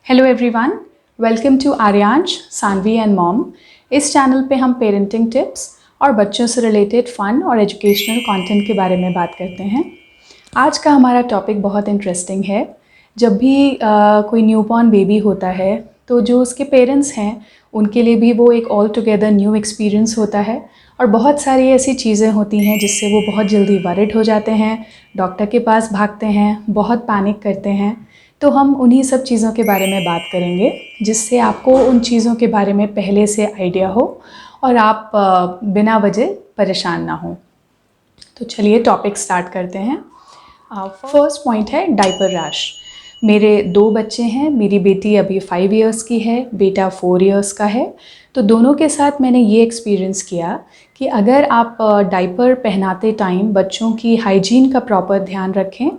Hello everyone, welcome to Aaryansh, Saanvi and mom. इस channel पे हम पेरेंटिंग टिप्स और बच्चों से रिलेटेड फ़न और एजुकेशनल कंटेंट के बारे में बात करते हैं। आज का हमारा टॉपिक बहुत इंटरेस्टिंग है। जब भी कोई न्यूबॉर्न बेबी होता है तो जो उसके पेरेंट्स हैं उनके लिए भी वो एक ऑल टुगेदर न्यू एक्सपीरियंस होता है और बहुत सारी ऐसी चीज़ें होती हैं जिससे वो बहुत जल्दी वरिड हो जाते हैं, डॉक्टर के पास भागते हैं, बहुत पैनिक करते हैं। तो हम उन्हीं सब चीज़ों के बारे में बात करेंगे जिससे आपको उन चीज़ों के बारे में पहले से आइडिया हो और आप बिना वजह परेशान ना हो। तो चलिए टॉपिक स्टार्ट करते हैं। फर्स्ट पॉइंट है डायपर रैश। मेरे 2 बच्चे हैं। मेरी बेटी अभी 5 इयर्स की है, बेटा 4 इयर्स का है। तो दोनों के साथ मैंने ये एक्सपीरियंस किया कि अगर आप डायपर पहनाते टाइम बच्चों की हाइजीन का प्रॉपर ध्यान रखें,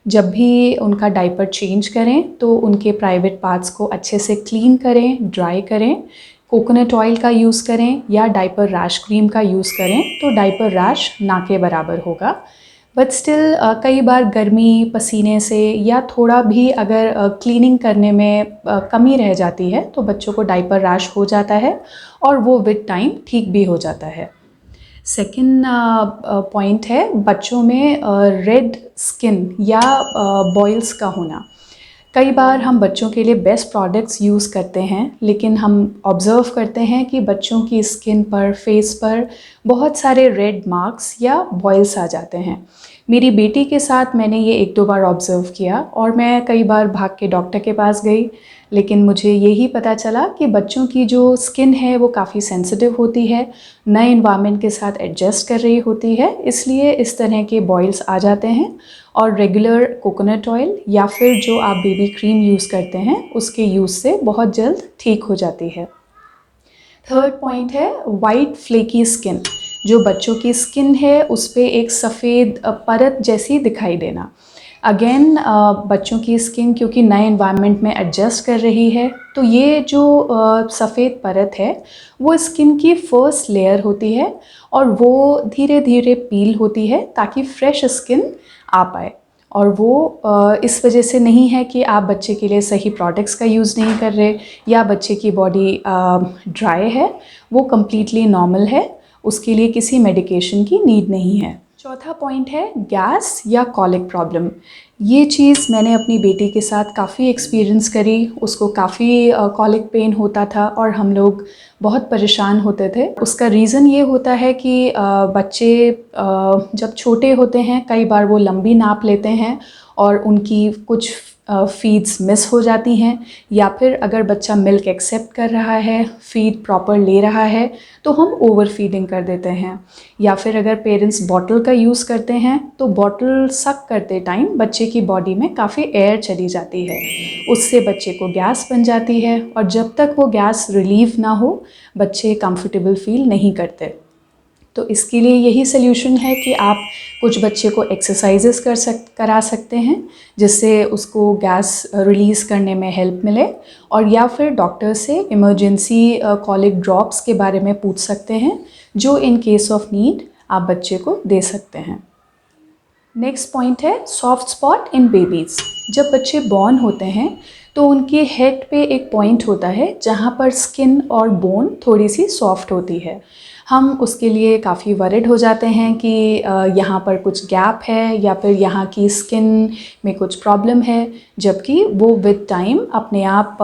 जब भी उनका डायपर चेंज करें तो उनके प्राइवेट पार्ट्स को अच्छे से क्लीन करें, ड्राई करें, कोकोनट ऑयल का यूज़ करें या डायपर रैश क्रीम का यूज़ करें तो डायपर रैश ना के बराबर होगा। बट स्टिल कई बार गर्मी, पसीने से या थोड़ा भी अगर क्लीनिंग करने में कमी रह जाती है तो बच्चों को डायपर रैश हो जाता है और वो विद टाइम ठीक भी हो जाता है। सेकेंड पॉइंट है बच्चों में रेड स्किन या बॉयल्स का होना। कई बार हम बच्चों के लिए बेस्ट प्रोडक्ट्स यूज़ करते हैं लेकिन हम ऑब्ज़र्व करते हैं कि बच्चों की स्किन पर, फेस पर बहुत सारे रेड मार्क्स या बॉयल्स आ जाते हैं। मेरी बेटी के साथ मैंने ये 1-2 बार ऑब्ज़र्व किया और मैं कई बार भाग के डॉक्टर के पास गई, लेकिन मुझे यही पता चला कि बच्चों की जो स्किन है वो काफ़ी सेंसिटिव होती है, नए इन्वायरमेंट के साथ एडजस्ट कर रही होती है, इसलिए इस तरह के बॉयल्स आ जाते हैं और रेगुलर कोकोनट ऑयल या फिर जो आप बेबी क्रीम यूज़ करते हैं उसके यूज़ से बहुत जल्द ठीक हो जाती है। थर्ड पॉइंट है वाइट फ्लेकी स्किन। जो बच्चों की स्किन है उस पर एक सफ़ेद परत जैसी दिखाई देना। अगेन बच्चों की स्किन क्योंकि नए इन्वायरमेंट में एडजस्ट कर रही है तो ये जो सफ़ेद परत है वो स्किन की फर्स्ट लेयर होती है और वो धीरे धीरे पील होती है ताकि फ्रेश स्किन आ पाए। और वो इस वजह से नहीं है कि आप बच्चे के लिए सही प्रोडक्ट्स का यूज़ नहीं कर रहे या बच्चे की बॉडी ड्राई है, वो कम्प्लीटली नॉर्मल है, उसके लिए किसी मेडिकेशन की नीड नहीं है। चौथा पॉइंट है गैस या कॉलिक प्रॉब्लम। ये चीज़ मैंने अपनी बेटी के साथ काफ़ी एक्सपीरियंस करी। उसको काफ़ी कॉलिक पेन होता था और हम लोग बहुत परेशान होते थे। उसका रीज़न ये होता है कि बच्चे जब छोटे होते हैं कई बार वो लंबी नाप लेते हैं और उनकी कुछ फीड्स मिस हो जाती हैं, या फिर अगर बच्चा मिल्क एक्सेप्ट कर रहा है, फीड प्रॉपर ले रहा है तो हम ओवर फीडिंग कर देते हैं, या फिर अगर पेरेंट्स बॉटल का यूज़ करते हैं तो बॉटल सक करते टाइम बच्चे की बॉडी में काफ़ी एयर चली जाती है, उससे बच्चे को गैस बन जाती है और जब तक वो गैस रिलीव ना हो बच्चे कंफर्टेबल फील नहीं करते। तो इसके लिए यही सल्यूशन है कि आप कुछ बच्चे को एक्सरसाइजेस करा सकते हैं जिससे उसको गैस रिलीज़ करने में हेल्प मिले, और या फिर डॉक्टर से इमरजेंसी कॉलिक ड्रॉप्स के बारे में पूछ सकते हैं जो इन केस ऑफ नीड आप बच्चे को दे सकते हैं। नेक्स्ट पॉइंट है सॉफ्ट स्पॉट इन बेबीज़। जब बच्चे बॉर्न होते हैं तो उनके हेड पे एक पॉइंट होता है जहाँ पर स्किन और बोन थोड़ी सी सॉफ्ट होती है। हम उसके लिए काफ़ी वरिड हो जाते हैं कि यहाँ पर कुछ गैप है या फिर यहाँ की स्किन में कुछ प्रॉब्लम है, जबकि वो विद टाइम अपने आप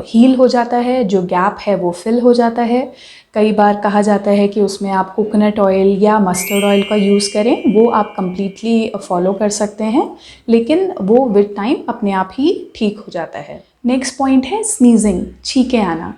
हील हो जाता है, जो गैप है वो फिल हो जाता है। कई बार कहा जाता है कि उसमें आप कोकोनट ऑयल या मस्टर्ड ऑयल का यूज़ करें, वो आप कम्प्लीटली फॉलो कर सकते हैं, लेकिन वो विद टाइम अपने आप ही ठीक हो जाता है। नेक्स्ट पॉइंट है स्नीजिंग, छींकें आना।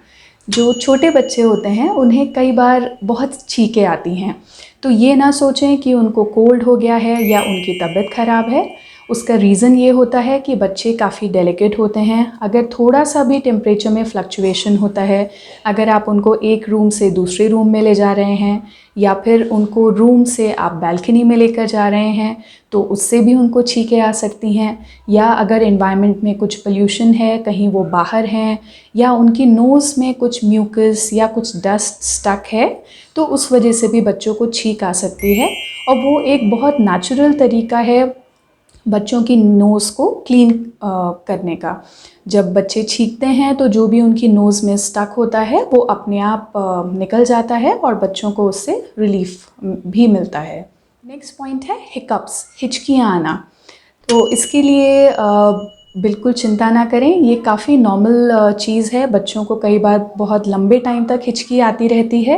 जो छोटे बच्चे होते हैं उन्हें कई बार बहुत छींकें आती हैं, तो ये ना सोचें कि उनको कोल्ड हो गया है या उनकी तबीयत ख़राब है। उसका रीज़न ये होता है कि बच्चे काफ़ी डेलिकेट होते हैं। अगर थोड़ा सा भी टेम्परेचर में फ्लक्चुएशन होता है, अगर आप उनको एक रूम से दूसरे रूम में ले जा रहे हैं या फिर उनको रूम से आप बालकनी में लेकर जा रहे हैं तो उससे भी उनको छींकें आ सकती हैं, या अगर एनवायरनमेंट में कुछ पोल्यूशन है, कहीं वो बाहर हैं या उनकी नोज़ में कुछ म्यूकस या कुछ डस्ट स्टक है तो उस वजह से भी बच्चों को छींक आ सकती है। और वो एक बहुत नेचुरल तरीका है बच्चों की नोज़ को क्लीन करने का। जब बच्चे छींकते हैं तो जो भी उनकी नोज़ में स्टक होता है वो अपने आप निकल जाता है और बच्चों को उससे रिलीफ भी मिलता है। नेक्स्ट पॉइंट है हिकअप्स, हिचकियाँ आना। तो इसके लिए बिल्कुल चिंता ना करें, ये काफ़ी नॉर्मल चीज़ है। बच्चों को कई बार बहुत लंबे टाइम तक हिचकी आती रहती है।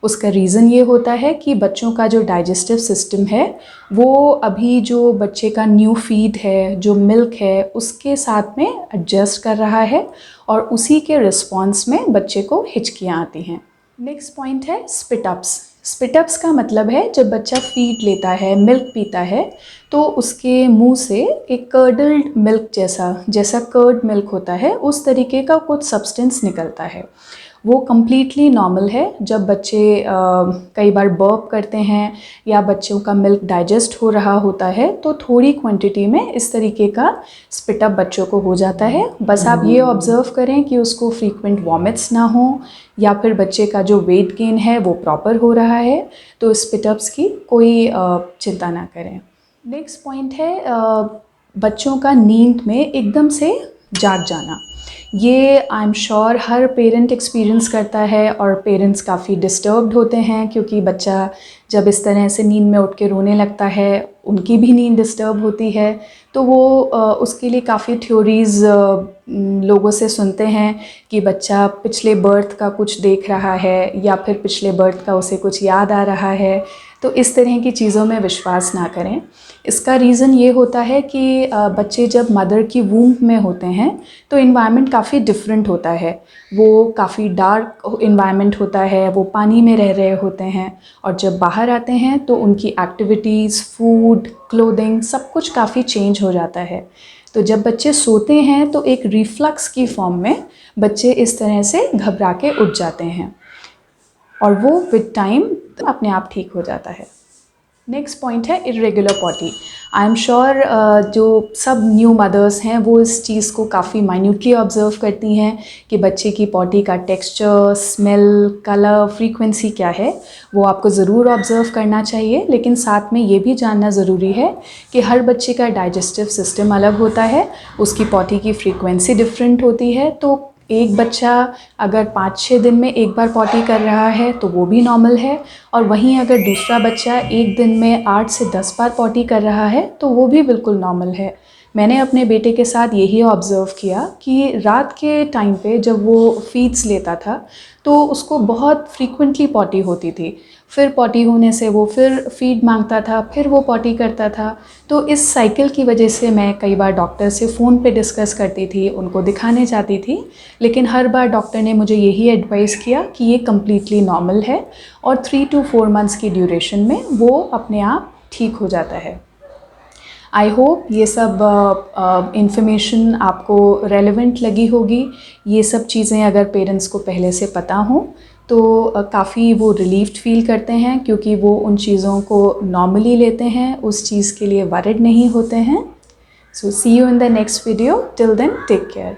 उसका रीज़न ये होता है कि बच्चों का जो डाइजेस्टिव सिस्टम है वो अभी जो बच्चे का न्यू फीड है, जो मिल्क है, उसके साथ में एडजस्ट कर रहा है और उसी के रिस्पॉन्स में बच्चे को हिचकियाँ आती हैं। नेक्स्ट पॉइंट है स्पिट अप्स। स्पिट अप्स का मतलब है जब बच्चा फीड लेता है, मिल्क पीता है, तो उसके मुंह से एक कर्डल्ड मिल्क जैसा कर्ड मिल्क होता है, उस तरीके का कुछ सब्सटेंस निकलता है। वो कम्प्लीटली नॉर्मल है। जब बच्चे कई बार बर्प करते हैं या बच्चों का मिल्क डाइजेस्ट हो रहा होता है तो थोड़ी क्वांटिटी में इस तरीके का स्पिट अप बच्चों को हो जाता है। बस आप ये ऑब्ज़र्व करें कि उसको फ्रीक्वेंट वॉमिट्स ना हो या फिर बच्चे का जो वेट गेन है वो प्रॉपर हो रहा है, तो स्पिट अप्स की कोई चिंता ना करें। नेक्स्ट पॉइंट है बच्चों का नींद में एकदम से जाग जाना। ये I am sure her parent experience करता है और पेरेंट्स काफ़ी डिस्टर्ब्ड होते हैं क्योंकि बच्चा जब इस तरह से नींद में उठ के रोने लगता है, उनकी भी नींद डिस्टर्ब होती है। तो वो उसके लिए काफ़ी थ्योरीज़ लोगों से सुनते हैं कि बच्चा पिछले बर्थ का कुछ देख रहा है या फिर पिछले बर्थ का उसे कुछ याद आ रहा है। तो इस तरह की चीज़ों में विश्वास ना करें। इसका रीज़न ये होता है कि बच्चे जब मदर की वूम्ब में होते हैं तो इन्वायरमेंट काफ़ी डिफरेंट होता है। वो काफ़ी डार्क इन्वायरमेंट होता है, वो पानी में रह रहे होते हैं और जब बाहर आते हैं तो उनकी एक्टिविटीज़, फूड, क्लोथिंग सब कुछ काफ़ी चेंज हो जाता है। तो जब बच्चे सोते हैं तो एक रिफ्लक्स की फॉर्म में बच्चे इस तरह से घबरा के उठ जाते हैं और वो विद टाइम अपने आप ठीक हो जाता है। नेक्स्ट पॉइंट है irregular potty. I am sure जो सब न्यू मदर्स हैं वो इस चीज़ को काफ़ी माइन्यूटली ऑब्जर्व करती हैं कि बच्चे की पॉटी का टेक्सचर, स्मेल, कलर, फ्रीक्वेंसी क्या है, वो आपको ज़रूर ऑब्जर्व करना चाहिए। लेकिन साथ में ये भी जानना ज़रूरी है कि हर बच्चे का डाइजेस्टिव सिस्टम अलग होता है, उसकी पॉटी की फ्रीक्वेंसी डिफरेंट होती है। तो एक बच्चा अगर 5-6 दिन में एक बार पॉटी कर रहा है तो वो भी नॉर्मल है, और वहीं अगर दूसरा बच्चा एक दिन में 8 से 10 बार पॉटी कर रहा है तो वो भी बिल्कुल नॉर्मल है। मैंने अपने बेटे के साथ यही ऑब्ज़र्व किया कि रात के टाइम पे जब वो फीड्स लेता था तो उसको बहुत फ्रीक्वेंटली पॉटी होती थी। फिर पॉटी होने से वो फिर फीड मांगता था, फिर वो पॉटी करता था। तो इस साइकिल की वजह से मैं कई बार डॉक्टर से फ़ोन पे डिस्कस करती थी, उनको दिखाने जाती थी, लेकिन हर बार डॉक्टर ने मुझे यही एडवाइस किया कि ये कम्प्लीटली नॉर्मल है और 3 to 4 मंथ्स की ड्यूरेशन में वो अपने आप ठीक हो जाता है। आई होप ये सब इंफॉर्मेशन आपको रेलेवेंट लगी होगी। ये सब चीज़ें अगर पेरेंट्स को पहले से पता हों तो काफ़ी वो रिलीव्ड फील करते हैं क्योंकि वो उन चीज़ों को नॉर्मली लेते हैं, उस चीज़ के लिए वरिड नहीं होते हैं। So see you in the next video. Till then take care.